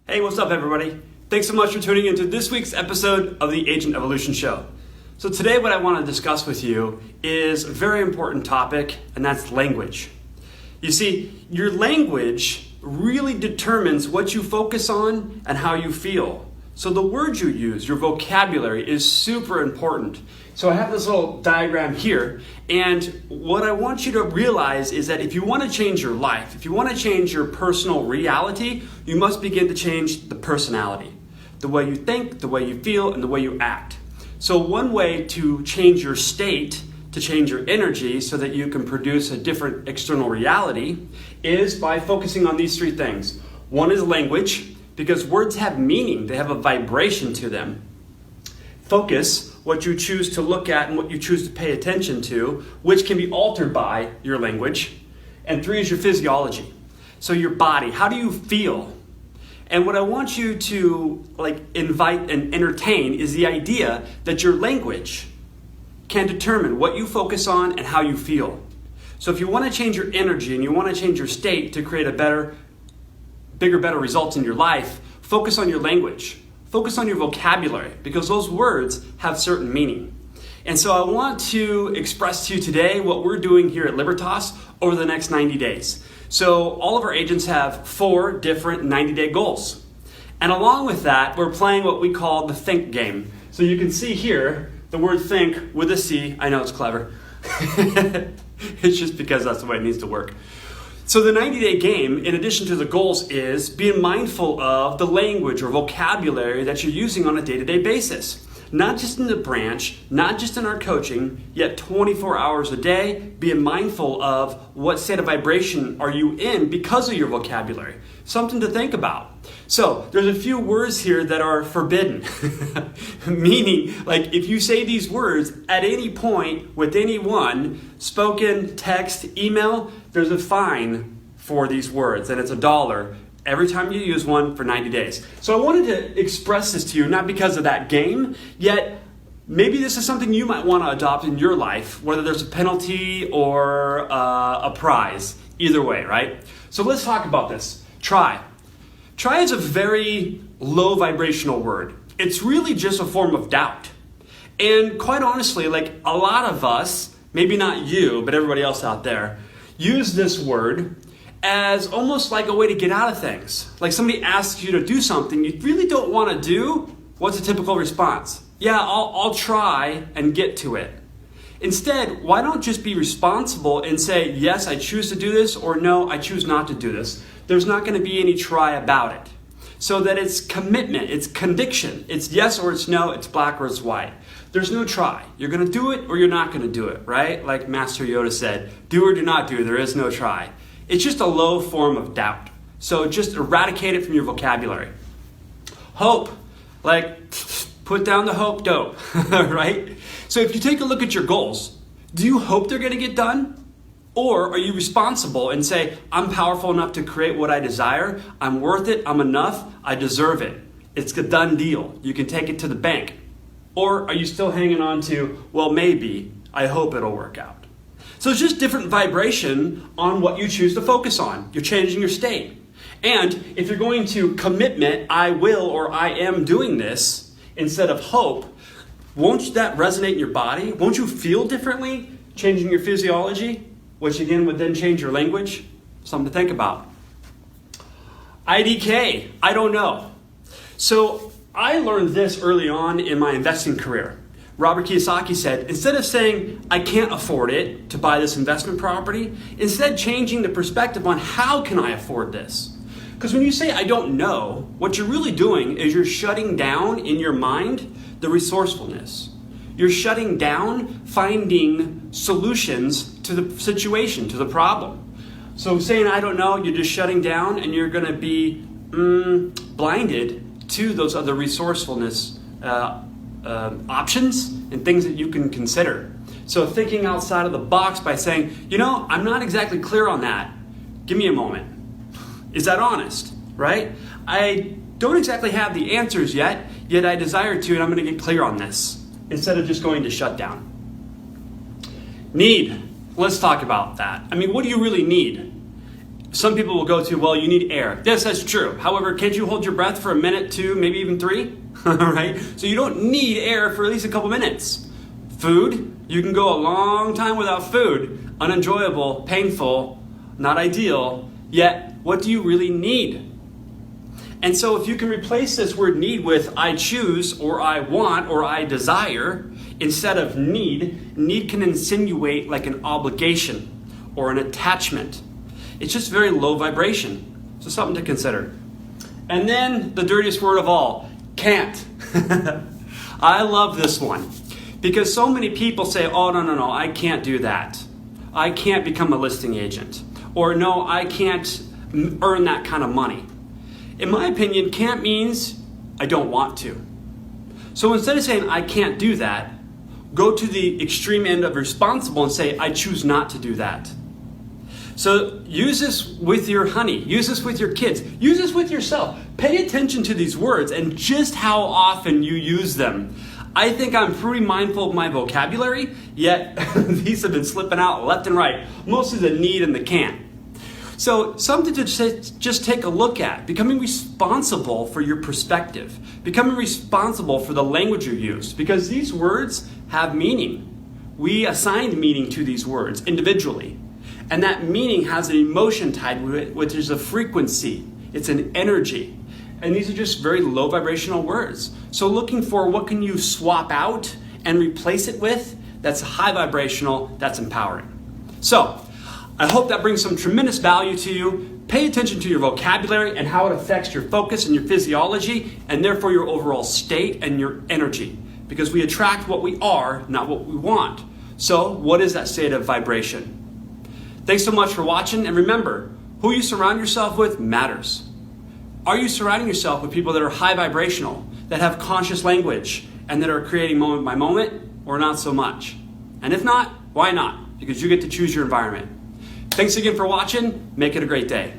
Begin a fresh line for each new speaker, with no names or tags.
Hey, what's up, everybody? Thanks so much for tuning into this week's episode of the Agent Evolution Show. So today what I want to discuss with you is a very important topic, and that's language. You see, your language really determines what you focus on and how you feel. So the words you use, your vocabulary, is super important. So I have this little diagram here, and what I want you to realize is that if you want to change your life, if you want to change your personal reality, you must begin to change the personality. The way you think, the way you feel, and the way you act. So one way to change your state, to change your energy so that you can produce a different external reality, is by focusing on these three things. One is language, because words have meaning, they have a vibration to them. Focus, what you choose to look at and what you choose to pay attention to, which can be altered by your language. And three is your physiology. So your body, how do you feel? And what I want you to invite and entertain is the idea that your language can determine what you focus on and how you feel. So if you want to change your energy and you want to change your state to create a better results in your life, focus on your language. Focus on your vocabulary, because those words have certain meaning. And so I want to express to you today what we're doing here at Libertas over the next 90 days. So all of our agents have 4 different 90-day goals. And along with that, we're playing what we call the think game. So you can see here the word think with a C. I know it's clever. It's just because that's the way it needs to work. So the 90-day game, in addition to the goals, is being mindful of the language or vocabulary that you're using on a day-to-day basis. Not just in the branch, not just in our coaching, yet 24 hours a day, being mindful of what state of vibration are you in because of your vocabulary. Something to think about. So there's a few words here that are forbidden. Meaning, if you say these words at any point with anyone, spoken, text, email, there's a fine for these words, and it's $1 every time you use one for 90 days. So I wanted to express this to you, not because of that game, yet maybe this is something you might want to adopt in your life, whether there's a penalty or a prize. Either way, right? So let's talk about this. Try. Try is a very low vibrational word. It's really just a form of doubt. And quite honestly, a lot of us, maybe not you, but everybody else out there, use this word as almost like a way to get out of things. Like somebody asks you to do something you really don't want to do. What's a typical response? Yeah, I'll try and get to it. Instead, why don't just be responsible and say, yes, I choose to do this, or no, I choose not to do this. There's not going to be any try about it. So that it's commitment, it's conviction. It's yes or it's no, it's black or it's white. There's no try. You're going to do it or you're not going to do it, right? Like Master Yoda said, do or do not do, there is no try. It's just a low form of doubt. So just eradicate it from your vocabulary. Hope, put down the hope dope, right? So if you take a look at your goals, do you hope they're going to get done? Or are you responsible and say, I'm powerful enough to create what I desire, I'm worth it, I'm enough, I deserve it. It's a done deal. You can take it to the bank. Or are you still hanging on to, well, maybe, I hope it'll work out. So it's just different vibration on what you choose to focus on. You're changing your state. And if you're going to commitment, I will or I am doing this, instead of hope, won't that resonate in your body? Won't you feel differently, changing your physiology? Which again would then change your language. Something to think about. IDK, I don't know. So I learned this early on in my investing career. Robert Kiyosaki said, instead of saying, I can't afford it to buy this investment property, instead changing the perspective on how can I afford this? Because when you say, I don't know, what you're really doing is you're shutting down in your mind the resourcefulness. You're shutting down finding solutions to the situation, to the problem. So saying, I don't know, you're just shutting down and you're going to be blinded to those other resourcefulness options and things that you can consider. So thinking outside of the box by saying, I'm not exactly clear on that. Give me a moment. Is that honest, right? I don't exactly have the answers yet I desire to, and I'm going to get clear on this. Instead of just going to shut down. Need. Let's talk about that. What do you really need? some people will go to, well, you need air. Yes, that's true. However, can't you hold your breath for a minute, 2, maybe even 3? Right? So you don't need air for at least a couple minutes. Food, you can go a long time without food. Unenjoyable, painful, not ideal. Yet, what do you really need? And so if you can replace this word need with I choose, or I want, or I desire, instead of need can insinuate like an obligation or an attachment. It's just very low vibration. So something to consider. And then the dirtiest word of all, can't. I love this one because so many people say, oh, no, I can't do that. I can't become a listing agent. Or no, I can't earn that kind of money. In my opinion, can't means I don't want to. So instead of saying I can't do that, go to the extreme end of responsible and say I choose not to do that. So use this with your honey, use this with your kids, use this with yourself. Pay attention to these words and just how often you use them. I think I'm pretty mindful of my vocabulary, yet these have been slipping out left and right. Mostly the need and the can't. So something to just take a look at, becoming responsible for your perspective, becoming responsible for the language you use, because these words have meaning. We assigned meaning to these words individually, and that meaning has an emotion tied with it, which is a frequency. It's an energy, and these are just very low vibrational words. So looking for what can you swap out and replace it with that's high vibrational, that's empowering. So I hope that brings some tremendous value to you. Pay attention to your vocabulary and how it affects your focus and your physiology, and therefore your overall state and your energy. Because we attract what we are, not what we want. So what is that state of vibration? Thanks so much for watching, and remember, who you surround yourself with matters. Are you surrounding yourself with people that are high vibrational, that have conscious language, and that are creating moment by moment, or not so much? And if not, why not? Because you get to choose your environment. Thanks again for watching. Make it a great day.